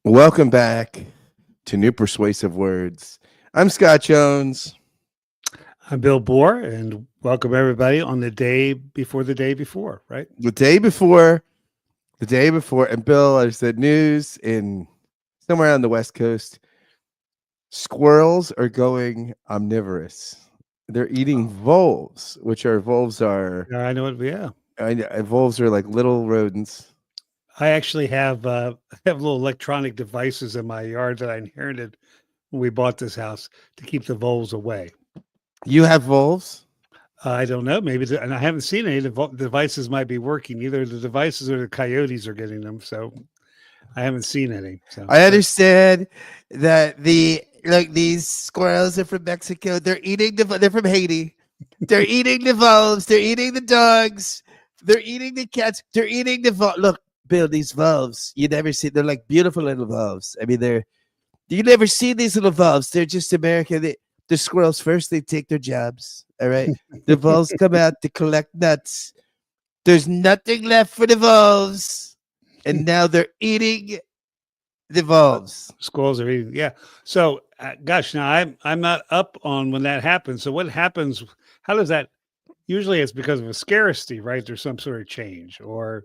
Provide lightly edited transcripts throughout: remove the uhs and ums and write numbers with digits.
Welcome back to New Persuasive Words. I'm Scott Jones. I'm Bill Bohr, and welcome everybody on the day before the day before, right? The day before, and Bill, there's the news in somewhere on the West Coast. Squirrels are going omnivorous. They're eating voles, voles are Yeah, I know it. Yeah, voles are like little rodents. I actually have have little electronic devices in my yard that I inherited when we bought this house to keep the voles away. You have voles? I don't know, maybe, and I haven't seen any. The devices might be working. Either the devices or the coyotes are getting them. So I haven't seen any. So I understand that these squirrels are from Mexico. They're from Haiti. They're eating the voles. They're eating the dogs. They're eating the cats. They're eating the Look, Bill, these wolves, you never see. They're like beautiful little wolves. I mean, you never see these little wolves. They're just American. The squirrels first, they take their jobs. All right. The wolves come out to collect nuts. There's nothing left for the wolves. And now they're eating the wolves. Squirrels are eating. Yeah. So, gosh, now I'm not up on when that happens. So what happens? How does that? Usually it's because of a scarcity, right? There's some sort of change, or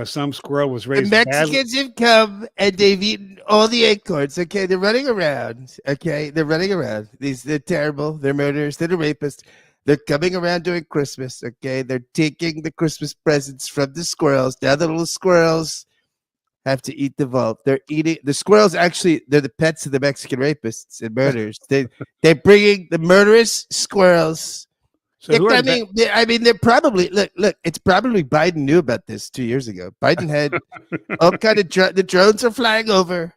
some squirrel was The raised badly. Mexicans have come and they've eaten all the acorns. Okay, they're running around. Okay, they're running around. They're terrible. They're murderers. They're the rapists. They're coming around during Christmas. Okay, they're taking the Christmas presents from the squirrels. Now the little squirrels have to eat the wolf. They're eating the squirrels. Actually, they're the pets of the Mexican rapists and murderers. They're bringing the murderous squirrels. So they're probably look. It's probably Biden knew about this 2 years ago. Biden had all kind of the drones are flying over,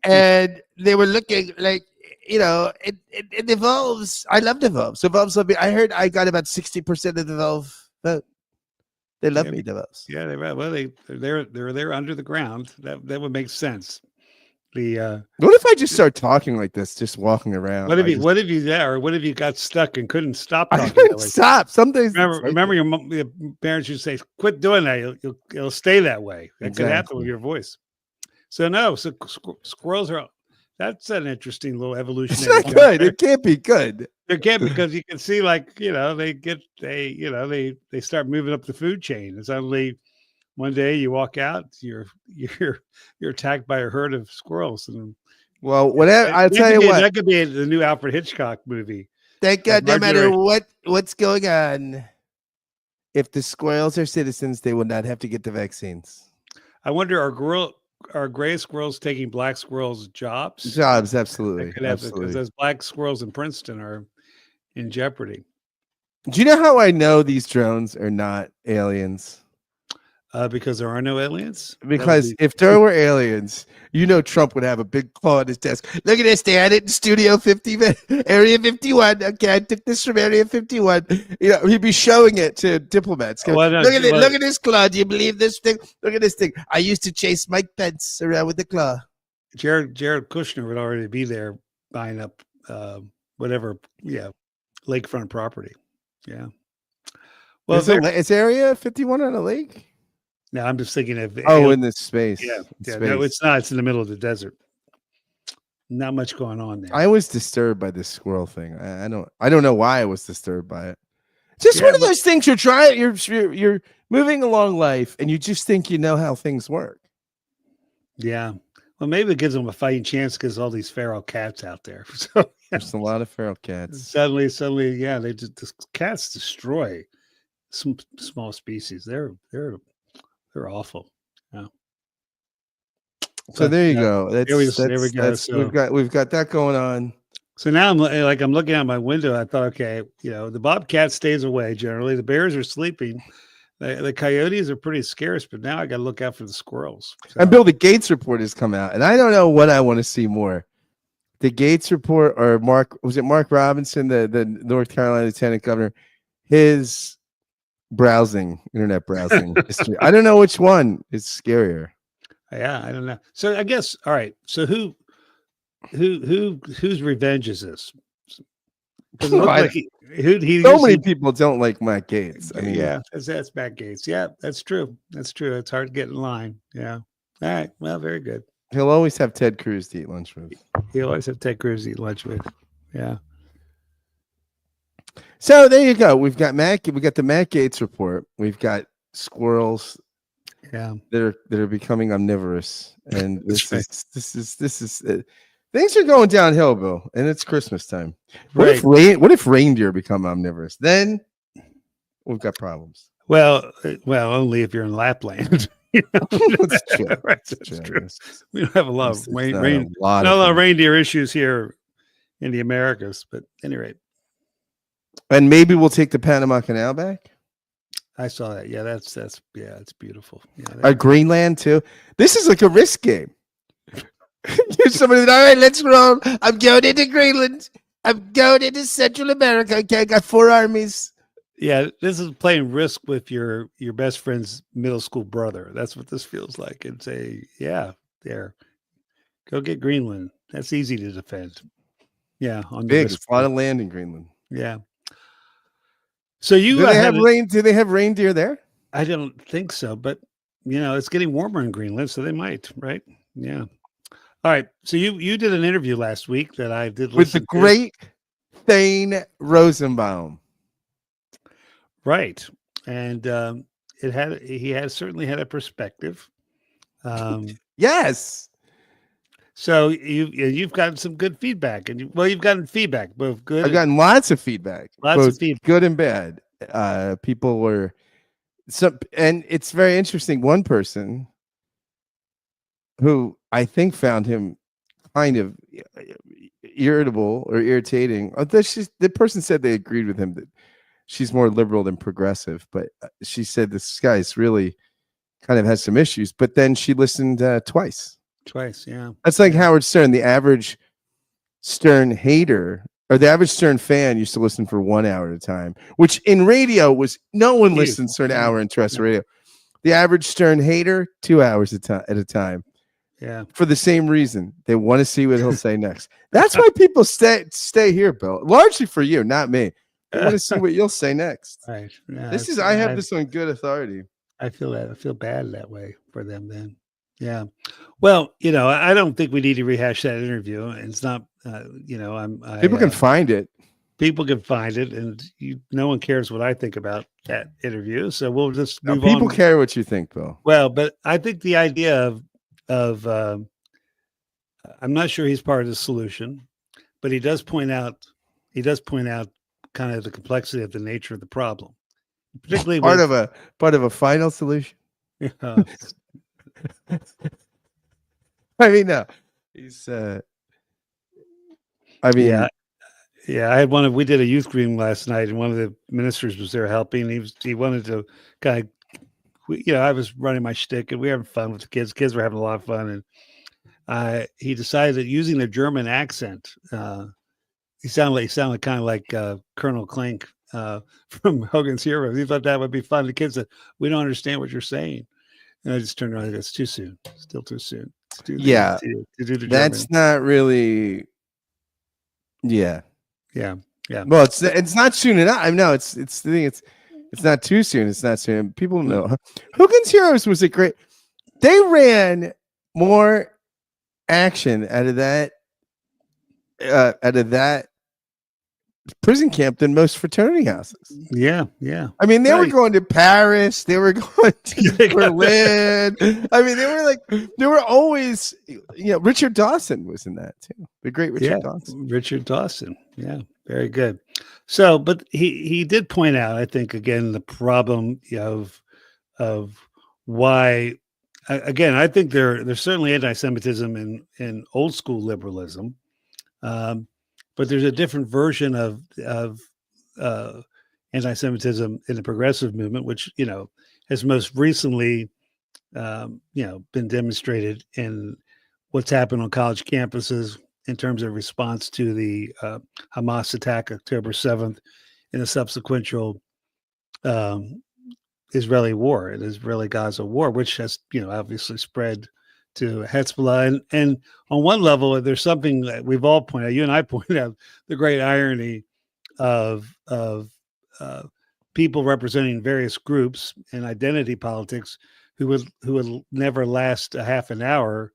and they were looking like it evolves. I love the wolves. The wolves love me. I heard I got about 60% of the wolf vote. They love me, the wolves. Yeah, they're there under the ground. That would make sense. What if I just start talking like this, just walking around? What if you got stuck and couldn't stop talking? I couldn't stop. Some days. Remember your parents used to say, "Quit doing that. It'll stay that way." That could happen with your voice. So squirrels are. That's an interesting little evolution. It's not good. It can't be good. It can't, because you can see, like, they start moving up the food chain, and suddenly one day you walk out, you're attacked by a herd of squirrels. And whatever. I'll tell you what. That could be the new Alfred Hitchcock movie. Thank God, no matter what's going on, if the squirrels are citizens, they will not have to get the vaccines. I wonder, are gray squirrels taking black squirrels' jobs? Jobs, absolutely. Because those black squirrels in Princeton are in jeopardy. Do you know how I know these drones are not aliens? Because there are no aliens? Because if there were aliens, Trump would have a big claw on his desk. Look at this. They had it in Studio 50, Area 51. Okay, I took this from Area 51. He'd be showing it to diplomats. Look at this claw. Do you believe this thing? Look at this thing. I used to chase Mike Pence around with the claw. Jared Kushner would already be there buying up lakefront property. Yeah. Well, is Area 51 on a lake? No, I'm just thinking of in this space. Yeah. No, it's not. It's in the middle of the desert. Not much going on there. I was disturbed by this squirrel thing. I don't know why I was disturbed by it. Just one of those things you're moving along life and you just think you know how things work. Yeah. Well, maybe it gives them a fighting chance because all these feral cats out there. So there's a lot of feral cats. Suddenly, yeah, the cats destroy some small species. They're awful. Yeah. So there you go. There we go. So we've got that going on. So now I'm looking out my window. I thought, okay, the bobcat stays away generally. The bears are sleeping. The coyotes are pretty scarce, but now I got to look out for the squirrels. So. And Bill, the Gates report has come out, and I don't know what I want to see more. The Gates report or Mark Robinson, the North Carolina lieutenant governor, his internet browsing history. I don't know which one is scarier. Yeah, I don't know. So I guess, all right. So whose revenge is this? So many people don't like Matt Gaetz. I mean, yeah, that's Matt Gaetz. Yeah, that's true. That's true. It's hard to get in line. Yeah. All right. Well, very good. He'll always have Ted Cruz to eat lunch with. He always have Ted Cruz to eat lunch with. Yeah. So there you go. We've got We got the Matt Gaetz report. We've got squirrels Yeah. that are becoming omnivorous, and That's right. this is things are going downhill, Bill. And it's Christmas time. Right. What if reindeer become omnivorous? Then we've got problems. Well, only if you're in Lapland. That's true. Right, That's that's true. true. We don't have a lot of It's not a lot of reindeer issues here in the Americas, but at any rate. And maybe we'll take the Panama Canal back. I saw that. Yeah, that's it's beautiful. Yeah, Greenland too. This is like a risk game. You're somebody that, all right, let's roll. I'm going into Greenland. I'm going into Central America. Okay, I got 4 armies. Yeah, this is playing Risk with your best friend's middle school brother. That's what this feels like. And say, yeah, there, go get Greenland. That's easy to defend. Yeah, on the Big. It's a lot of land in Greenland. Yeah. So you do they have reindeer there? I don't think so, but it's getting warmer in Greenland, so they might, right? Yeah. All right. So you did an interview last week that I did with the great Thane Rosenbaum. Right. And he certainly had a perspective. Yes. So you've gotten some good feedback, and you've gotten feedback, both good. I've gotten lots of feedback, both good and bad. People were and it's very interesting. One person who I think found him kind of irritable or irritating. The person said they agreed with him that she's more liberal than progressive, but she said this guy's really kind of has some issues. But then she listened twice. Twice, yeah. That's like Howard Stern. The average Stern hater or the average Stern fan used to listen for 1 hour at a time, which in radio was no one listens for an hour in terrestrial radio. The average Stern hater, 2 hours at a time. Yeah. For the same reason. They want to see what he'll say next. That's why people stay here, Bill. Largely for you, not me. They want to see what you'll say next. Right. Yeah, I have this on good authority. I feel that. I feel bad that way for them then. Yeah. Well, I don't think we need to rehash that interview. It's not, people can find it. People can find it, and no one cares what I think about that interview. So we'll just move people on. Care what you think, Bill. Well, but I think the idea of I'm not sure he's part of the solution, but he does point out kind of the complexity of the nature of the problem, particularly part of a final solution. I mean, no, he's. I mean, yeah. We did a youth group last night, and one of the ministers was there helping. He wanted to kind of, I was running my shtick, and we were having fun with the kids. Kids were having a lot of fun, and he decided that using the German accent, he sounded kind of like Colonel Klink from Hogan's Heroes. He thought that would be fun. The kids said, "We don't understand what you're saying." And I just turned around and said, it's too soon. Still too soon. To do the that's German. Not really. Yeah. Yeah. Well, it's not soon enough. I know it's the thing. It's not too soon. It's not soon. People know. Hogan's Heroes was a great. They ran more action out of that prison camp than most fraternity houses. Yeah. I mean, they were going to Paris. They were going to Berlin. I mean, they were always, Richard Dawson was in that too. The great Richard Dawson. Richard Dawson. Yeah. Very good. So, but he did point out, I think, again, the problem of why, again, I think there's certainly anti-Semitism in old school liberalism. But there's a different version of anti-Semitism in the progressive movement, which has most recently been demonstrated in what's happened on college campuses in terms of response to the Hamas attack October 7th and the subsequent Israeli war, the Israeli-Gaza war, which has obviously spread to Hezbollah. And on one level, there's something that we've all pointed out, you and I pointed out, the great irony of people representing various groups and identity politics who would never last a half an hour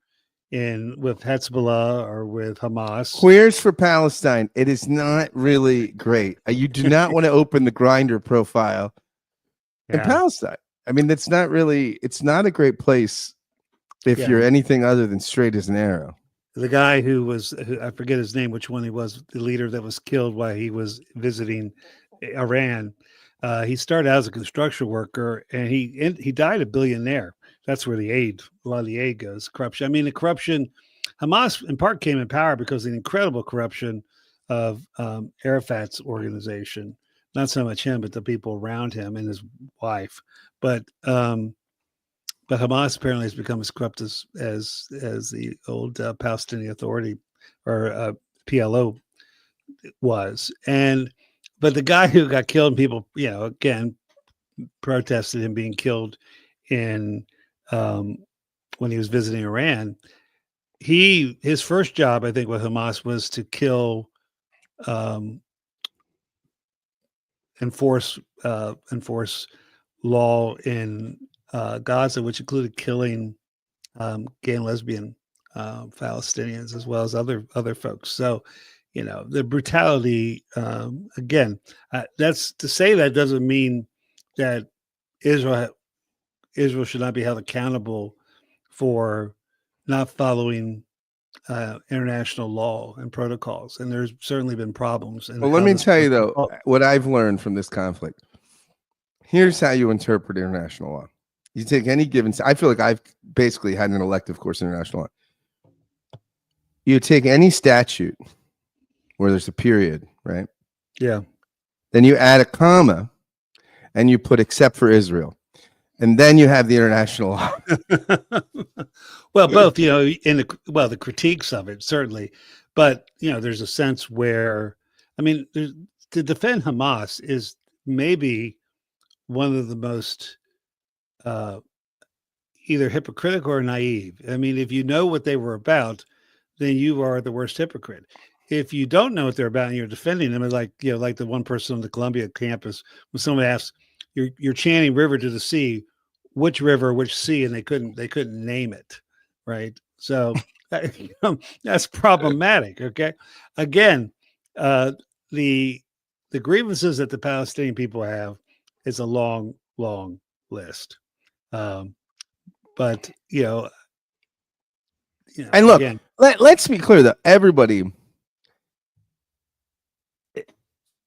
with Hezbollah or with Hamas. Queers for Palestine. It is not really great. You do not want to open the Grinder profile in Yeah. Palestine. I mean, that's not really. It's not a great place if Yeah. you're anything other than straight as an arrow. The guy who I forget his name, which one he was, the leader that was killed while he was visiting Iran. He started out as a construction worker, and he died a billionaire. That's where a lot of the aid goes. Corruption. I mean, the corruption. Hamas in part came in power because of the incredible corruption of Arafat's organization. Not so much him, but the people around him and his wife. But Hamas apparently has become as corrupt as the old Palestinian Authority or PLO was. But the guy who got killed, and people, again, protested him being killed in when he was visiting Iran. His first job, I think, with Hamas was to kill, enforce law in Gaza, which included killing gay and lesbian Palestinians as well as other folks. So, the brutality. Again, that's to say that doesn't mean that Israel should not be held accountable for not following international law and protocols. And there's certainly been problems. Well, let me tell you though, what I've learned from this conflict. Here's how you interpret international law. You take any given. I feel like I've basically had an elective course in international law. You take any statute where there's a period, right? Yeah. Then you add a comma, and you put "except for Israel," and then you have the international law. Well, both, the critiques of it certainly, but there's a sense where, I mean, to defend Hamas is maybe one of the most either hypocritical or naive. I mean, if you know what they were about, then you are the worst hypocrite. If you don't know what they're about and you're defending them, it's like the one person on the Columbia campus, when someone asks, you're chanting "river to the sea," which river, which sea, and they couldn't name it, right? So that's problematic. Okay, again, the grievances that the Palestinian people have is a long list. But and look, again, let's be clear though, everybody,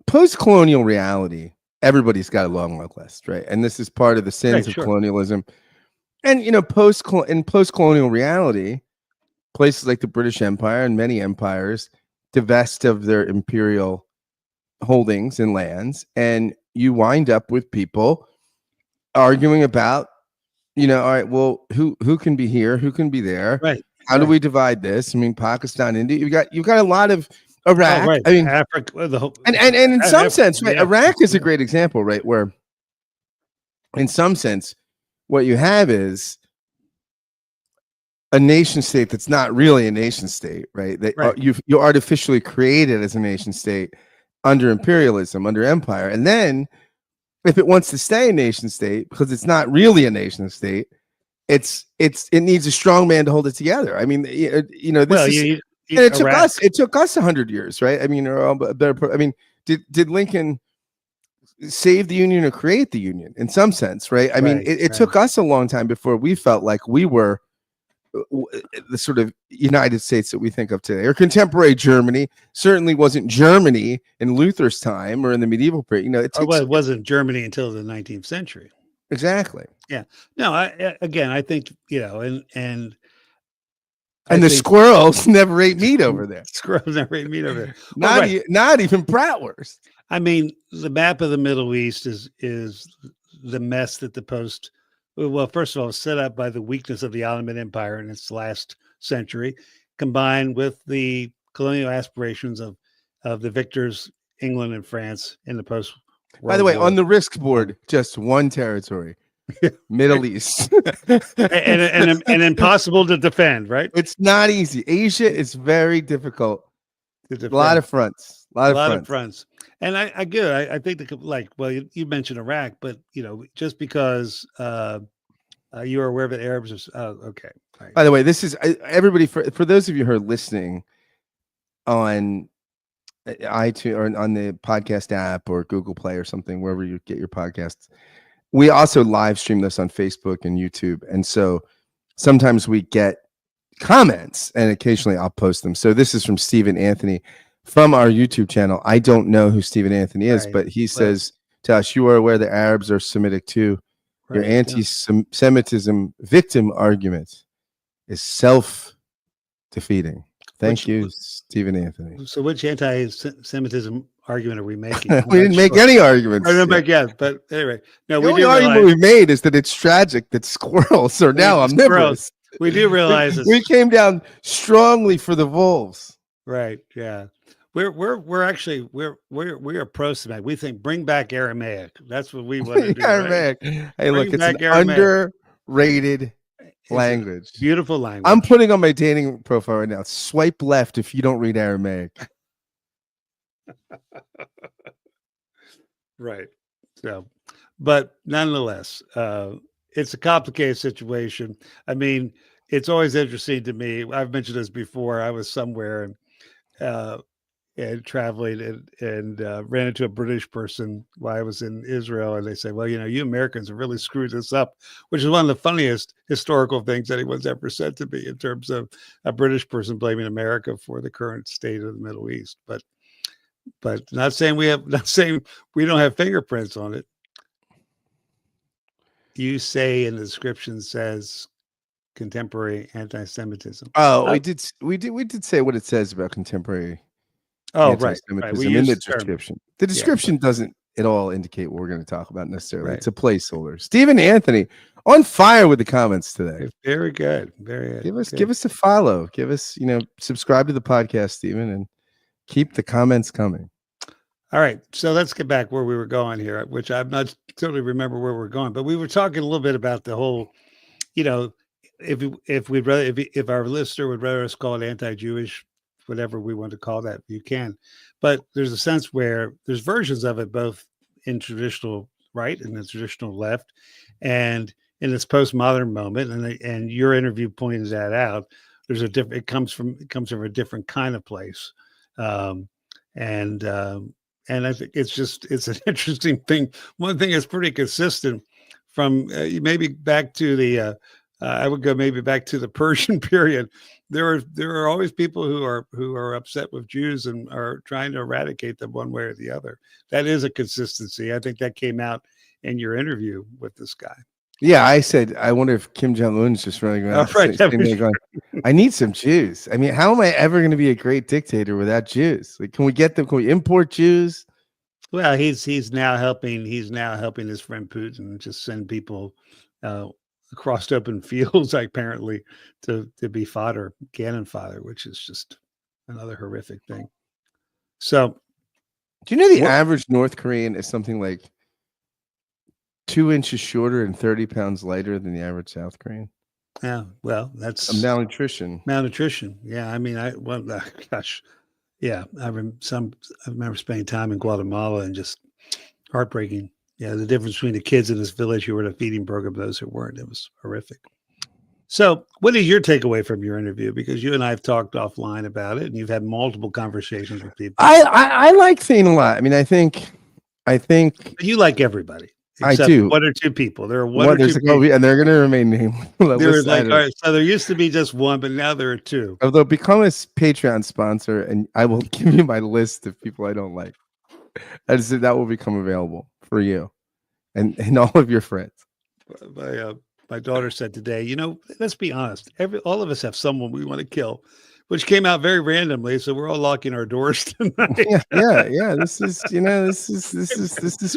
post-colonial reality, everybody's got a long list, right? And this is part of the sins of colonialism. And post-colonial reality, places like the British Empire and many empires divest of their imperial holdings and lands, and you wind up with people arguing about, all right, well, who can be here, who can be there, right? How do we divide this? I mean, Pakistan, India, you've got a lot of Iraq. Right. I mean, Africa, and in some sense, right? Iraq is a great example, right? Where, in some sense, what you have is a nation state that's not really a nation state, right? That you artificially created as a nation state under imperialism, under empire, and then if it wants to stay a nation state because it's not really a nation state, it needs a strong man to hold it together. I mean, it took us 100 years, right? I mean, did Lincoln save the Union or create the Union in some sense, right? I mean, it took us a long time before we felt like we were the sort of United States that we think of today, or contemporary Germany. Certainly wasn't Germany in Luther's time or in the medieval period. It wasn't Germany until the 19th century. Exactly. Yeah. No, I think, and the squirrels never ate meat over there. Squirrels never ate meat over there. Not even bratwurst. I mean, the map of the Middle East is the mess that first of all, set up by the weakness of the Ottoman Empire in its last century, combined with the colonial aspirations of the victors, England and France, in the post. By the way, on the risk board, just one territory, Middle East, and impossible to defend. Right? It's not easy. Asia is very difficult. A lot of fronts. A lot of fronts. And I think you mentioned Iraq, but just because you are aware of it, Arabs are okay. Right. By the way, this is everybody for those of you who are listening on iTunes or on the podcast app or Google Play or something, wherever you get your podcasts. We also live stream this on Facebook and YouTube. And so sometimes we get comments and occasionally I'll post them. So this is from Stephen Anthony from our YouTube channel. I don't know who Stephen Anthony is, Right. but he says to us, you are aware the Arabs are Semitic too. Your Right. anti-Semitism victim argument is self-defeating. Thank you, Stephen Anthony. So which anti-Semitism argument are we making? We didn't make any arguments. I don't make yet, but anyway, no, The we only do argument realize we made is that it's tragic that squirrels are now omnivorous. we do realize we came down strongly for the wolves. Right. Yeah. We're actually we are pro-Semitic. We think bring back Aramaic. That's what we want to do. Aramaic. Right? Hey, look, it's an Aramaic. underrated It's language. Beautiful language. I'm putting on my dating profile right now. Swipe left if you don't read Aramaic. Right. So, but nonetheless, it's a complicated situation. I mean, it's always interesting to me. I've mentioned this before. I was somewhere and traveling and ran into a British person while I was in Israel, and they say, "Well, you Americans have really screwed this up," which is one of the funniest historical things anyone's ever said to me in terms of a British person blaming America for the current state of the Middle East. But not saying we don't have fingerprints on it. You say in the description says contemporary anti-Semitism. Oh, we did say what it says about contemporary anti-Semitism in the description. The description doesn't at all indicate what we're going to talk about necessarily. Right. It's a placeholder. Stephen Anthony on fire with the comments today. Very good. Very good. Give us a follow. Give us, subscribe to the podcast, Stephen, and keep the comments coming. All right. So let's get back where we were going here, which I'm not totally remember where we're going, but we were talking a little bit about the whole, if our listener would rather us call it anti-Jewish, whatever we want to call that, you can. But there's a sense where there's versions of it, both in traditional right and the traditional left, and in this postmodern moment. And your interview pointed that out. There's it comes from a different kind of place. And I think it's an interesting thing. One thing that's pretty consistent from maybe back to the, I would go maybe back to the Persian period. There are always people who are upset with Jews and are trying to eradicate them one way or the other. That is a consistency. I think that came out in your interview with this guy. Yeah, I said, I wonder if Kim Jong-un's just running around going, I need some Jews. I mean, how am I ever going to be a great dictator without Jews? Like, can we get them? Can we import Jews? Well, he's now helping his friend Putin just send people across open fields, apparently, to be fodder, cannon fodder, which is just another horrific thing. So, do you know the average North Korean is something like 2 inches shorter and 30 pounds lighter than the average South Korean? Yeah, well, that's malnutrition. Yeah, I mean, gosh, yeah, I remember spending time in Guatemala and just heartbreaking. Yeah, the difference between the kids in this village who were in a feeding program, those who weren't, it was horrific. So, what is your takeaway from your interview? Because you and I have talked offline about it, and you've had multiple conversations with people. I like Thane a lot. I mean, I think you like everybody. I do. One or two people. There are one or two people. And they're going to remain nameless. There like, all right, so there used to be just one, but now there are two. Although become a Patreon sponsor, and I will give you my list of people I don't like. I just said that will become available for you and all of your friends. My daughter said today, let's be honest. All of us have someone we want to kill, which came out very randomly. So we're all locking our doors tonight. Yeah. This is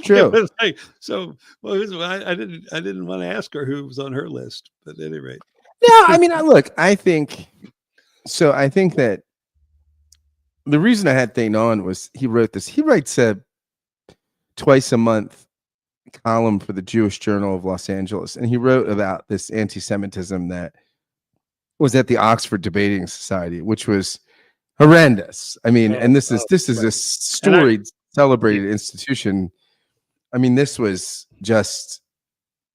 true. Like, so, I didn't want to ask her who was on her list, but at any rate. No, I mean, look, I think that the reason I had Thane on was he wrote this. He writes a twice a month column for the Jewish Journal of Los Angeles, and he wrote about this anti-Semitism that was at the Oxford Debating Society, which was horrendous. I mean, and this is a storied, celebrated institution. I mean, this was just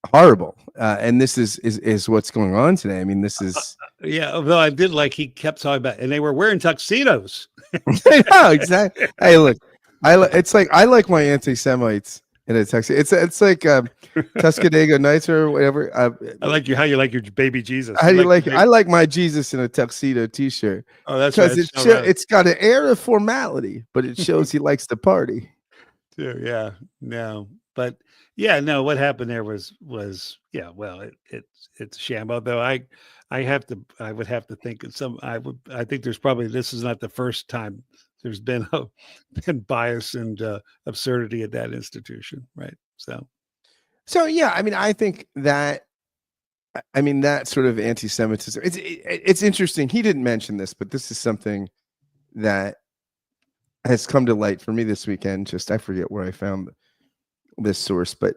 horrible. And this is what's going on today. I mean, this is Yeah, although I did like he kept talking about, and they were wearing tuxedos. no, exactly. Hey, look, it's like I like my anti-Semites in a tuxedo. It's like Tuscadego Nights or whatever. I like how you like your baby Jesus. How do you like it? your I like my Jesus in a tuxedo T-shirt Oh, that's right. because So right. it's got an air of formality, but it shows he likes to party. Yeah, no, but yeah, no. What happened there was yeah. Well, it's a sham. Although I would have to think of I think there's probably this is not the first time there's been been bias and absurdity at that institution, right? So yeah, I mean, I think that. I mean, that sort of anti-Semitism. It's interesting. He didn't mention this, but this is something that has come to light for me this weekend. Just I forget where I found this source, but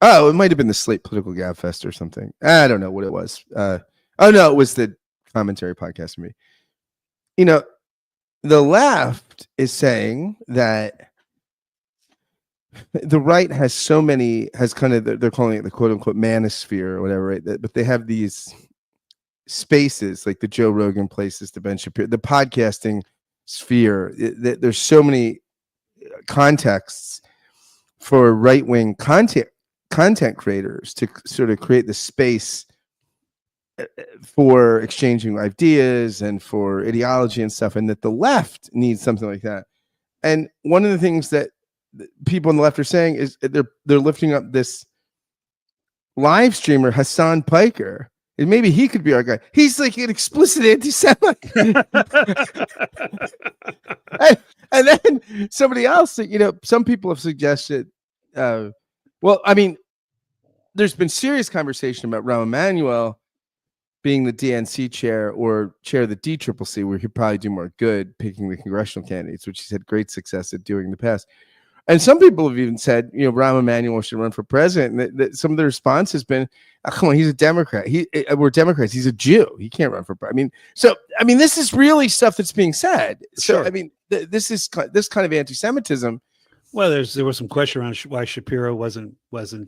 it might have been the Slate Political Gab Fest or something. I don't know what it was. Oh no, it was the commentary podcast for me. You know, the left is saying that the right has kind of, they're calling it the quote unquote manosphere or whatever, right? But they have these spaces like the Joe Rogan places, the Ben Shapiro, the podcasting sphere. There's so many contexts for right-wing content creators to sort of create the space for exchanging ideas and for ideology and stuff, and that the left needs something like that. And one of the things that people on the left are saying is they're lifting up this live streamer Hassan Piker, and maybe he could be our guy. He's like an explicit anti-Semite. and then somebody else, some people have suggested. Well, I mean, there's been serious conversation about Rahm Emanuel being the DNC chair or chair of the DCCC, where he'd probably do more good picking the congressional candidates, which he's had great success at doing in the past. And some people have even said, Rahm Emanuel should run for president. And that some of the response has been, come on, he's a Democrat. We're Democrats. He's a Jew. He can't run for president. I mean, this is really stuff that's being said. So, sure. I mean, this kind of anti-Semitism. Well, there was some question around why Shapiro wasn't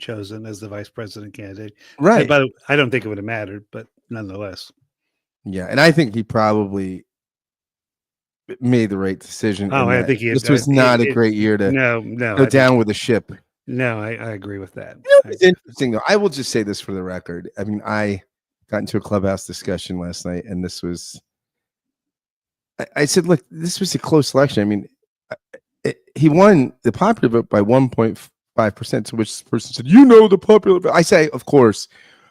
chosen as the vice president candidate. Right. But I don't think it would have mattered, but nonetheless. Yeah. And I think he probably made the right decision. Oh, I think this was not a great year to go down with the ship. No, I agree with that. It's interesting though. I will just say this for the record. I mean, I got into a Clubhouse discussion last night, and this was. I said, look, this was a close election. I mean, he won the popular vote by 1.5%. To which the person said, the popular vote. I say, of course,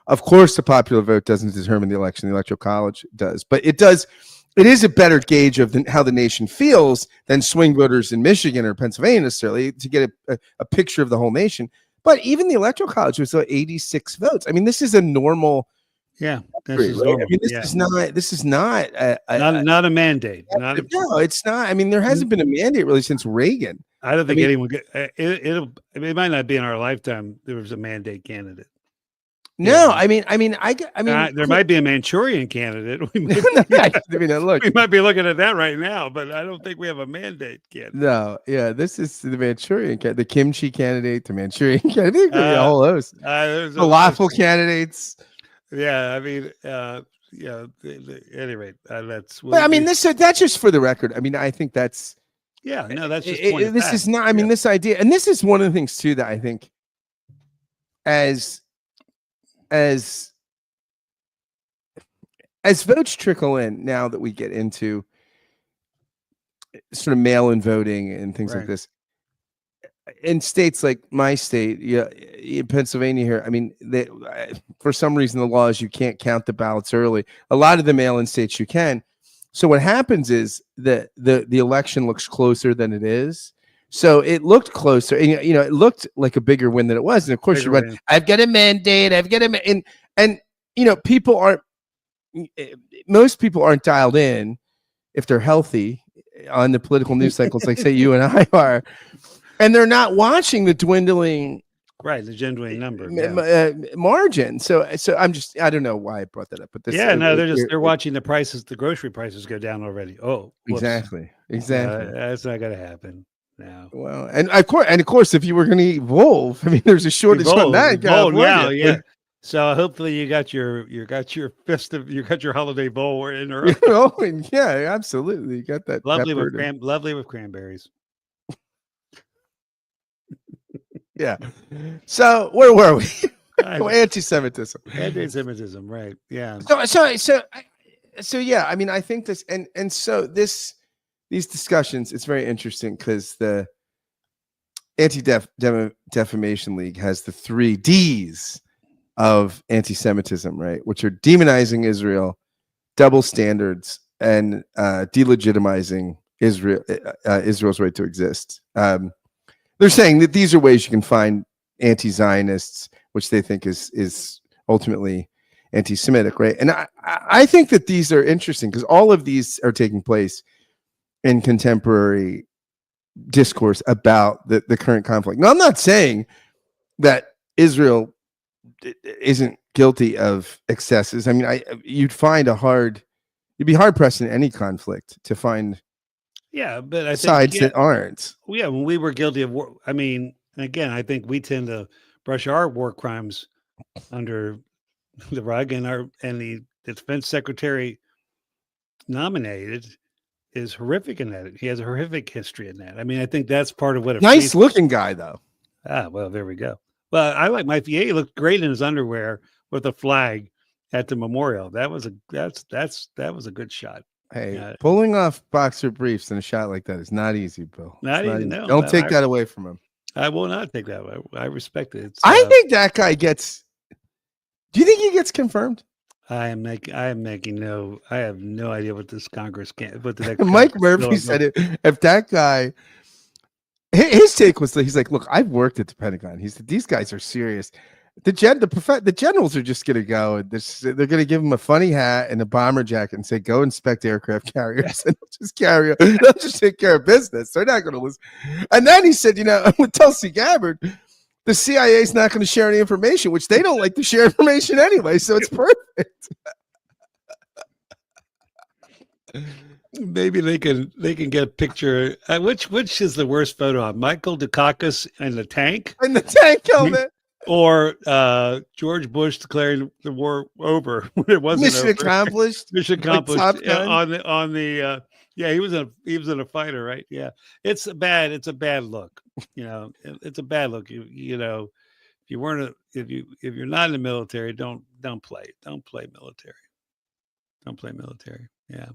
the popular vote doesn't determine the election. The Electoral College does, but it does. It is a better gauge of how the nation feels than swing voters in Michigan or Pennsylvania necessarily to get a picture of the whole nation. But even the Electoral College was 86 votes. I mean, this is a normal. Yeah, this is normal. I mean, this is not a mandate. No, it's not. I mean, there hasn't been a mandate really since Reagan. I don't think anyone. It might not be in our lifetime. There was a mandate candidate. No, I mean, there might be a Manchurian candidate. We might be looking at that right now, but I don't think we have a mandate candidate. No, yeah, this is the Manchurian candidate, the kimchi candidate, the Manchurian candidate, a whole host. Falafel candidates. Yeah, I mean, yeah. At any rate, that's. That's just for the record. I mean, I think that's. Yeah, no, that's just. This is not. I mean, this idea, and this is one of the things too that I think, as votes trickle in, now that we get into sort of mail-in voting and things like this, in states like my state, in Pennsylvania here, I mean, for some reason the law is you can't count the ballots early. A lot of the mail-in states you can. So what happens is that the election looks closer than it is. So it looked closer, and it looked like a bigger win than it was. And of course, I've got a mandate. And people aren't. Most people aren't dialed in if they're healthy on the political news cycles, like say you and I are, and they're not watching the dwindling. Right, the dwindling number margin. So I don't know why I brought that up, but they're watching the prices, the grocery prices go down already. Oh, whoops. Exactly. That's not going to happen. No. Well, and of course, if you were going to eat wolf, I mean, there's a shortage on that in Bowl now, California. yeah. So hopefully you got your holiday bowl in You early. know, and yeah, absolutely, you got that Lovely with peppered. lovely with cranberries. Yeah. So where were we? I Oh, anti-Semitism. Anti-Semitism, right? Yeah. So yeah. I mean, I think this and so these discussions. It's very interesting because the Anti-Defamation League has the 3 Ds of anti-Semitism, right? Which are demonizing Israel, double standards, and delegitimizing Israel's right to exist. They're saying that these are ways you can find anti-Zionists, which they think is ultimately anti-Semitic, right? And I think that these are interesting because all of these are taking place in contemporary discourse about the current conflict. Now, I'm not saying that Israel isn't guilty of excesses. I mean, you'd be hard pressed in any conflict to find Yeah, but I think sides that aren't. yeah, when we were guilty of war, I mean, again, I think we tend to brush our war crimes under the rug, and the defense secretary nominated is horrific in that. He has a horrific history in that. I mean, I think that's part of what Nice looking guy though. Well, there we go. Well, I like my he looked great in his underwear with a flag at the memorial. That was a good shot. Hey, pulling off boxer briefs in a shot like that is not easy, Bill. Not even no. Don't take that away from him. I will not take that away. I respect it. I think that guy gets. Do you think he gets confirmed? I have no idea what this Congress can. What the next Mike Murphy said it. If that guy, his take was that he's like, look, I've worked at the Pentagon. He said these guys are serious. The generals are just gonna go. They're gonna give him a funny hat and a bomber jacket and say, "Go inspect aircraft carriers," and they'll just take care of business. They're not gonna listen. And then he said, with Tulsi Gabbard, the CIA is not going to share any information, which they don't like to share information anyway. So it's perfect. Maybe they can get a picture. Which is the worst photo of Michael Dukakis in the tank? In the tank helmet. Or George Bush declaring the war over when it wasn't Mission over. accomplished. Mission accomplished. On the yeah, he was in a fighter, right? Yeah, it's a bad look. It's a bad look. If you're not in the military, don't play military. Don't play military. Yeah.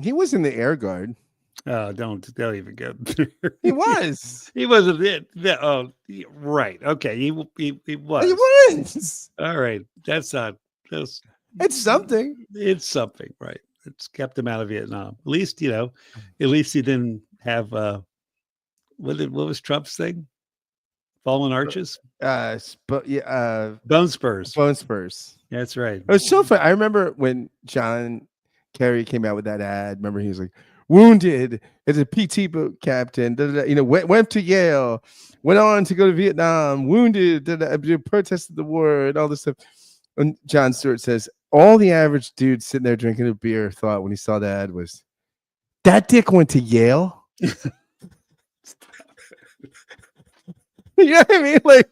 He was in the Air Guard. Don't even go. He was. He wasn't it. Oh, right. Okay. He was. He was. All right. That's not. It's something. It's something, right? It's kept him out of Vietnam. At least he didn't have. What was Trump's thing? Fallen arches. Bone spurs. Bone spurs. That's right. It was so fun. I remember when John Kerry came out with that ad. Remember, he was like, wounded as a PT boat captain, went to Yale, went on to go to Vietnam, wounded, protested the war and all this stuff. And Jon Stewart says, all the average dude sitting there drinking a beer thought when he saw the ad was, that dick went to Yale? You know what I mean? Like,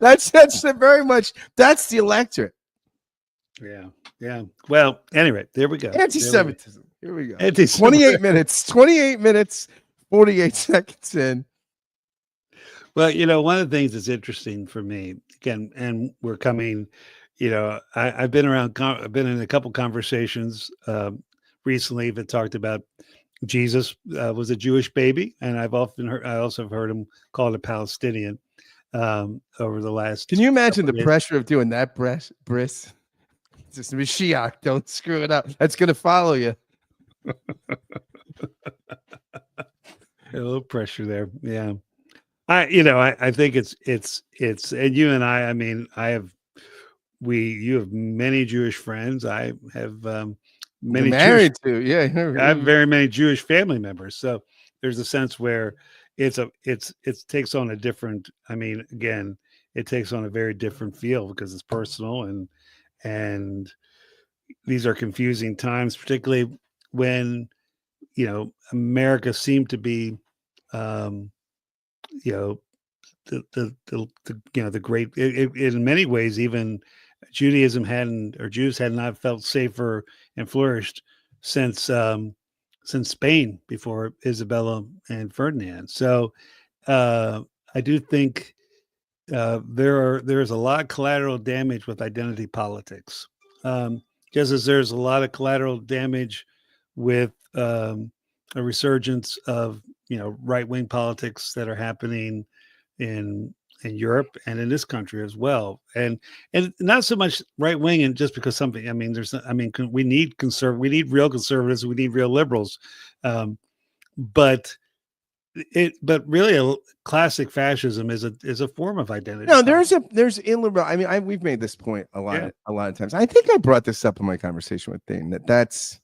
that's very much, that's the electorate. Yeah. Yeah. Well, anyway, there we go. Anti-Semitism. Here we go. 28 minutes, 48 seconds in. Well, one of the things that's interesting for me, again, and we're coming, I've been in a couple conversations recently that talked about Jesus was a Jewish baby, and I also have heard him called a Palestinian over the last. Can you imagine the pressure of doing that, Briss? It's just Mashiach. Don't screw it up. That's going to follow you. A little pressure there. Yeah. I think it's and you and I mean, you have many Jewish friends. I have many married to. Yeah. I have very many Jewish family members. So there's a sense where it takes on a different, again, it takes on a very different feel because it's personal and these are confusing times, particularly when, America seemed to be um, you know, the great, in many ways, even Judaism hadn't, or Jews had not felt safer and flourished since, since Spain before Isabella and Ferdinand. So I do think there's a lot of collateral damage with identity politics, just as there's a lot of collateral damage with a resurgence of right wing politics that are happening in Europe and in this country as well, and not so much right wing, and just because something. I mean, we need we need real conservatives, we need real liberals, but but really a classic fascism is a form of identity. No, there's illiberal. I mean, we've made this point a lot of times. I think I brought this up in my conversation with Dane, that's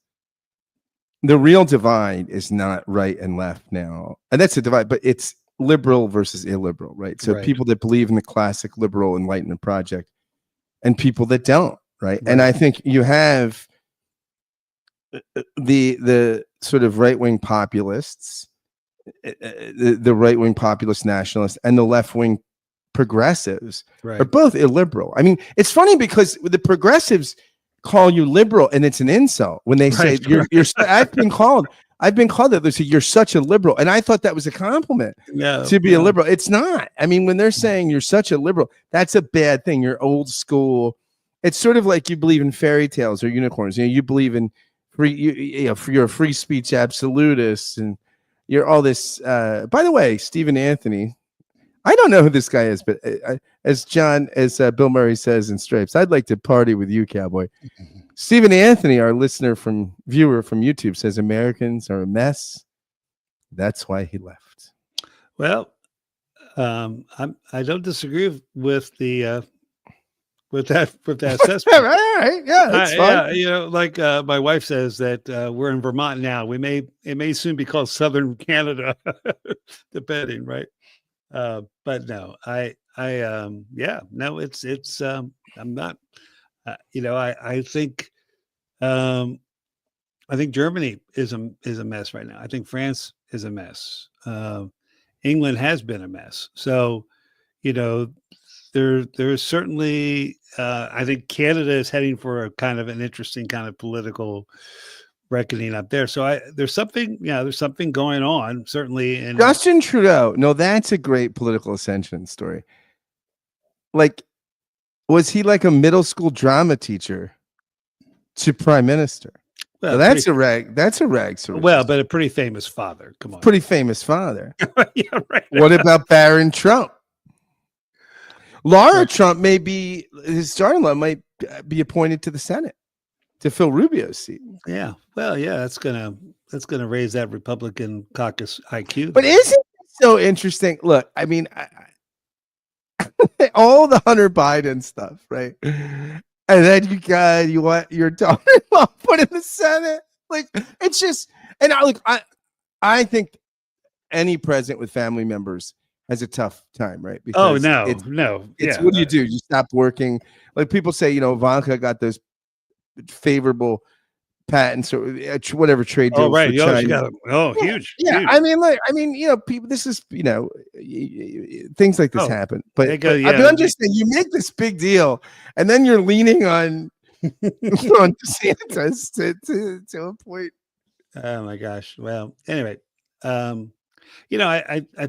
the real divide is not right and left now, and that's a divide, but it's liberal versus illiberal, right? So people that believe in the classic liberal Enlightenment project and people that don't, right? And I think you have the sort of right wing populists, the right wing populist nationalists, and the left wing progressives are both illiberal. I mean, it's funny because the progressives call you liberal, and it's an insult when they say you're. I've been called that. They say you're such a liberal, and I thought that was a compliment to be a liberal. It's not. I mean, when they're saying you're such a liberal, that's a bad thing. You're old school. It's sort of like you believe in fairy tales or unicorns. You believe in free. You're a free speech absolutist, and you're all this. By the way, Stephen Anthony. I don't know who this guy is, but as Bill Murray says in Stripes, I'd like to party with you, cowboy. Stephen Anthony, our viewer from YouTube, says Americans are a mess. That's why he left. Well, I don't disagree with the with that assessment. All right, yeah, that's fine. Yeah, like my wife says that we're in Vermont now. It may soon be called Southern Canada, depending, right? But no, no, it's I'm not, I think Germany is a mess right now. I think France is a mess. England has been a mess. So, there's certainly, I think Canada is heading for a kind of an interesting kind of political reckoning up there. So there's something going on, certainly. In Justin Trudeau. No, that's a great political ascension story. Like, was he like a middle school drama teacher to prime minister? Well, that's a rag. That's a rag. Well, but a pretty famous father. Come on, pretty famous father. Yeah, right. What about Barron Trump? Laura Trump may be his daughter-in-law might be appointed to the Senate to fill Rubio's seat. Yeah. Well, yeah, that's gonna raise that Republican caucus IQ. But isn't it so interesting? Look, I mean, all the Hunter Biden stuff, right? And then you want your daughter-in-law put in the Senate. Like, it's just, and I think any president with family members has a tough time, right? Because it's what do you do? You stop working. Like people say, Ivanka got those favorable patents or whatever trade deals. Oh, right. For China. Huge. Yeah. Huge. I mean, people, this is, things like this happen, but I'm just saying you make this big deal and then you're leaning on DeSantis to a point. Oh my gosh. Well, anyway, I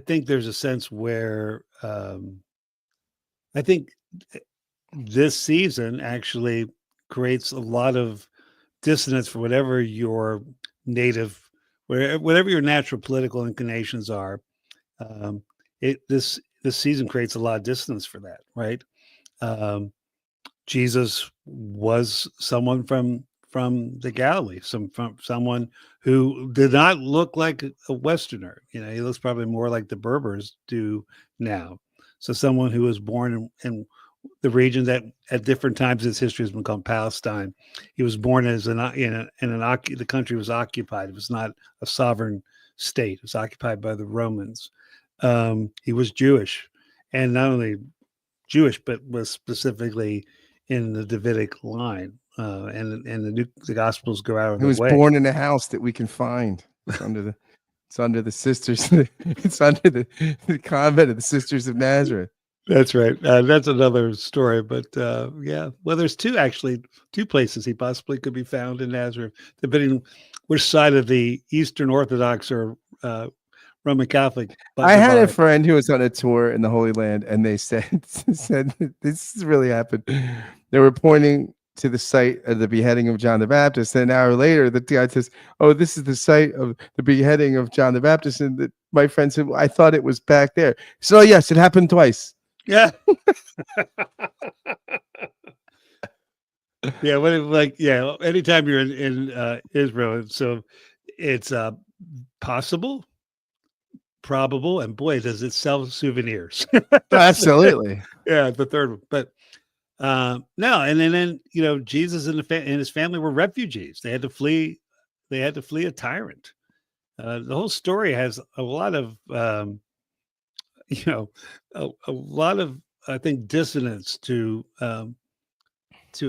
think there's a sense where I think this season actually creates a lot of dissonance for whatever your natural political inclinations are. This season creates a lot of dissonance for that, right? Jesus was someone from the Galilee, someone who did not look like a Westerner. He looks probably more like the Berbers do now. So someone who was born in the region that at different times in its history has been called Palestine. He was born the country was occupied. It was not a sovereign state. It was occupied by the Romans. He was Jewish, and not only Jewish, but was specifically in the Davidic line. And the Gospels go out of the way. He was born in a house that we can find under the It's under the sisters. It's under the convent of the Sisters of Nazareth. That's right. That's another story, but yeah. Well, there's two places he possibly could be found in Nazareth, depending which side of the Eastern Orthodox or Roman Catholic. I had a friend who was on a tour in the Holy Land, and they said this has really happened. They were pointing to the site of the beheading of John the Baptist. And an hour later, the guy says, "Oh, this is the site of the beheading of John the Baptist." And my friend said, "I thought it was back there." So yes, it happened twice. Yeah. Yeah. Anytime you're in Israel, so it's possible, probable, and boy, does it sell souvenirs. Absolutely. Yeah, the third one. But no, and then Jesus and his family were refugees. They had to flee. They had to flee a tyrant. The whole story has a lot of a lot of, I think, dissonance to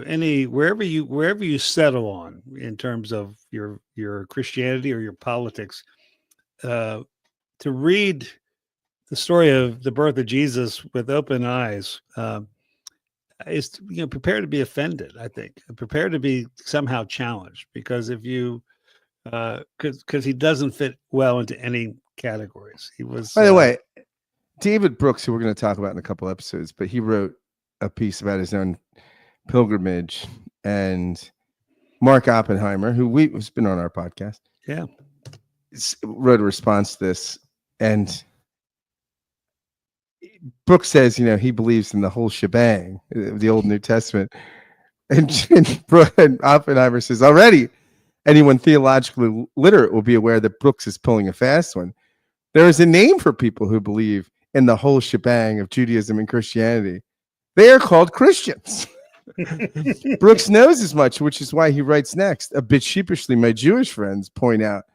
any wherever you settle on in terms of your Christianity or your politics. To read the story of the birth of Jesus with open eyes is prepared to be offended. I think prepared to be somehow challenged, because if you because he doesn't fit well into any categories. He was, by the way, David Brooks, who we're going to talk about in a couple episodes, but he wrote a piece about his own pilgrimage, and Mark Oppenheimer, who's been on our podcast, wrote a response to this, and Brooks says, he believes in the whole shebang of the Old New Testament, and Oppenheimer says, already anyone theologically literate will be aware that Brooks is pulling a fast one. There is a name for people who believe in the whole shebang of Judaism and Christianity. They are called Christians. Brooks knows as much, which is why he writes next. A bit sheepishly, my Jewish friends point out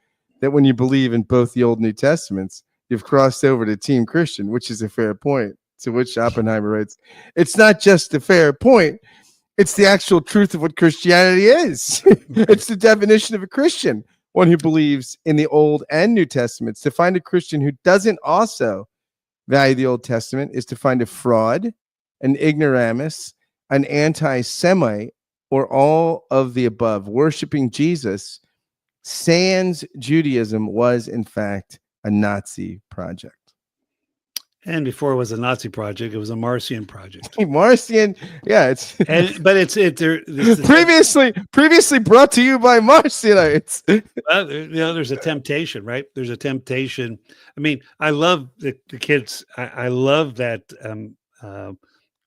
that when you believe in both the Old and New Testaments, you've crossed over to Team Christian, which is a fair point. To which Oppenheimer writes, it's not just a fair point, it's the actual truth of what Christianity is. It's the definition of a Christian, one who believes in the Old and New Testaments. To find a Christian who doesn't also value the Old Testament is to find a fraud, an ignoramus, an anti-Semite, or all of the above. Worshipping Jesus sans Judaism was, in fact, a Nazi project. And before it was a Nazi project, it was a Marcion project. Marcion, yeah, previously brought to you by Marcionites. There's a temptation, right? There's a temptation. I mean, I love the kids. I love that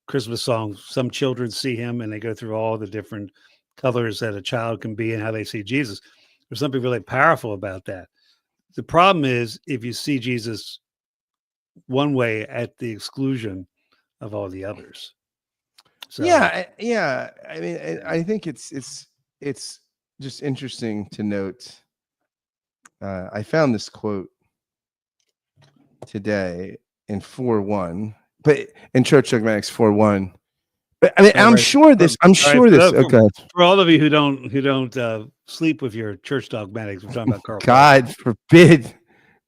Christmas song. Some children see him, and they go through all the different colors that a child can be and how they see Jesus. There's something really powerful about that. The problem is if you see Jesus one way at the exclusion of all the others. So yeah. I mean, I think it's just interesting to note. I found this quote today in 4:1, but in Church Dogmatics 4:1. But I mean, I'm sure this. Okay, for all of you who don't sleep with your church dogmatics, we're talking about Carl. God forbid.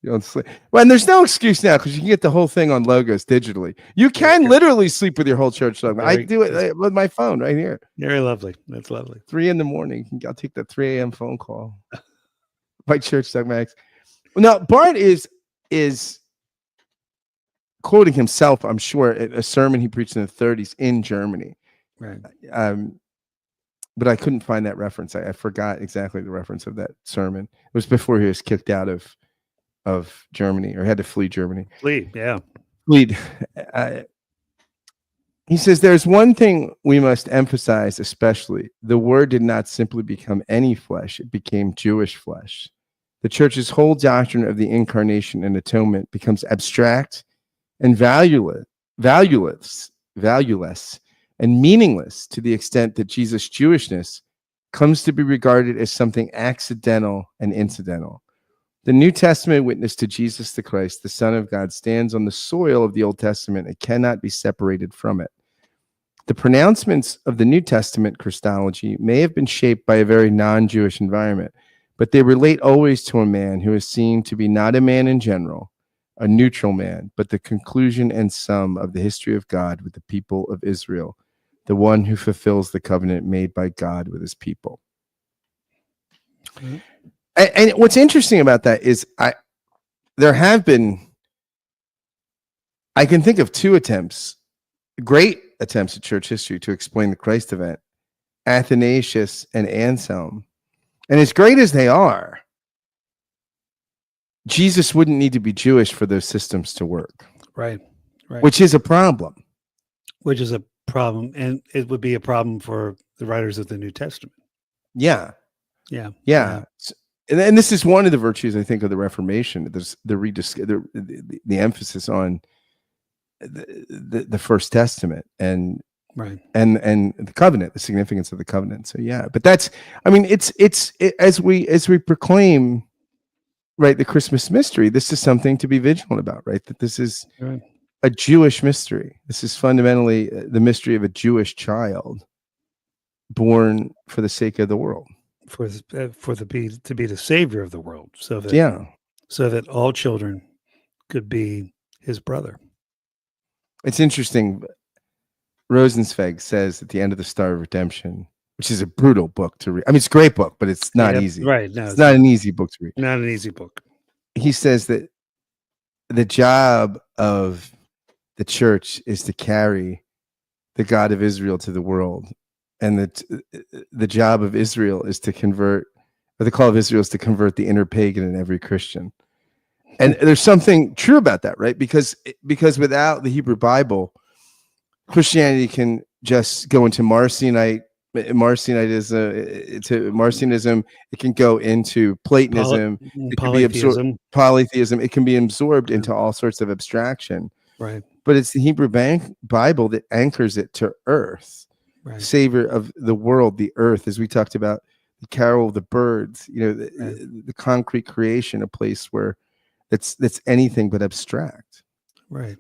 You don't sleep. Well, and there's no excuse now because you can get the whole thing on Logos digitally. You can literally sleep with your whole church dogma. I do it with my phone right here. Very lovely. That's lovely. 3 a.m. I'll take that 3 a.m. phone call. My church dogmatics. Now, Bart is quoting himself, I'm sure, a sermon he preached in the 30s in Germany. Right. But I couldn't find that reference. I forgot exactly the reference of that sermon. It was before he was kicked out of Germany, or had to flee Germany. Flee. He says, there's one thing we must emphasize, especially. The word did not simply become any flesh. It became Jewish flesh. The church's whole doctrine of the incarnation and atonement becomes abstract and valueless and meaningless to the extent that Jesus' Jewishness comes to be regarded as something accidental and incidental. The New Testament witness to Jesus the Christ, the Son of God, stands on the soil of the Old Testament and cannot be separated from it. The pronouncements of the New Testament Christology may have been shaped by a very non-Jewish environment, but they relate always to a man who is seen to be not a man in general, a neutral man, but the conclusion and sum of the history of God with the people of Israel, the one who fulfills the covenant made by God with his people. Mhm. And what's interesting about that is there have been, I can think of two attempts, great attempts in church history to explain the Christ event, Athanasius and Anselm. And as great as they are, Jesus wouldn't need to be Jewish for those systems to work, Right. which is a problem. Which is a problem, and it would be a problem for the writers of the New Testament. Yeah. Yeah. And this is one of the virtues, I think, of the Reformation. There's the emphasis on the First Testament and Right. and the covenant, the significance of the covenant. So yeah, but that's, I mean, it's as we proclaim, right, the Christmas mystery, this is something to be vigilant about, right? That this is Right. a Jewish mystery. This is fundamentally the mystery of a Jewish child born for the sake of the world. To be the savior of the world, so that all children could be his brother. It's interesting. Rosenzweig says at the end of the Star of Redemption, which is a brutal book to read. I mean, it's a great book, but it's not easy. Right. No, it's not an easy book to read. Not an easy book. He says that the job of the church is to carry the God of Israel to the world. And the job of Israel is to convert, or the call of Israel is to convert the inner pagan in every Christian. And there's something true about that, right? Because without the Hebrew Bible, Christianity can just go into Marcionism. It can go into Platonism. It can be absorbed, polytheism. It can be absorbed into all sorts of abstraction. Right. But it's the Hebrew Bible that anchors it to earth, right. Savior of the world, the earth, as we talked about the carol of the birds. You know, the concrete creation, a place where that's anything but abstract. Right.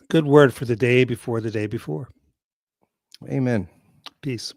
Good word for the day before the day before. Amen. Peace.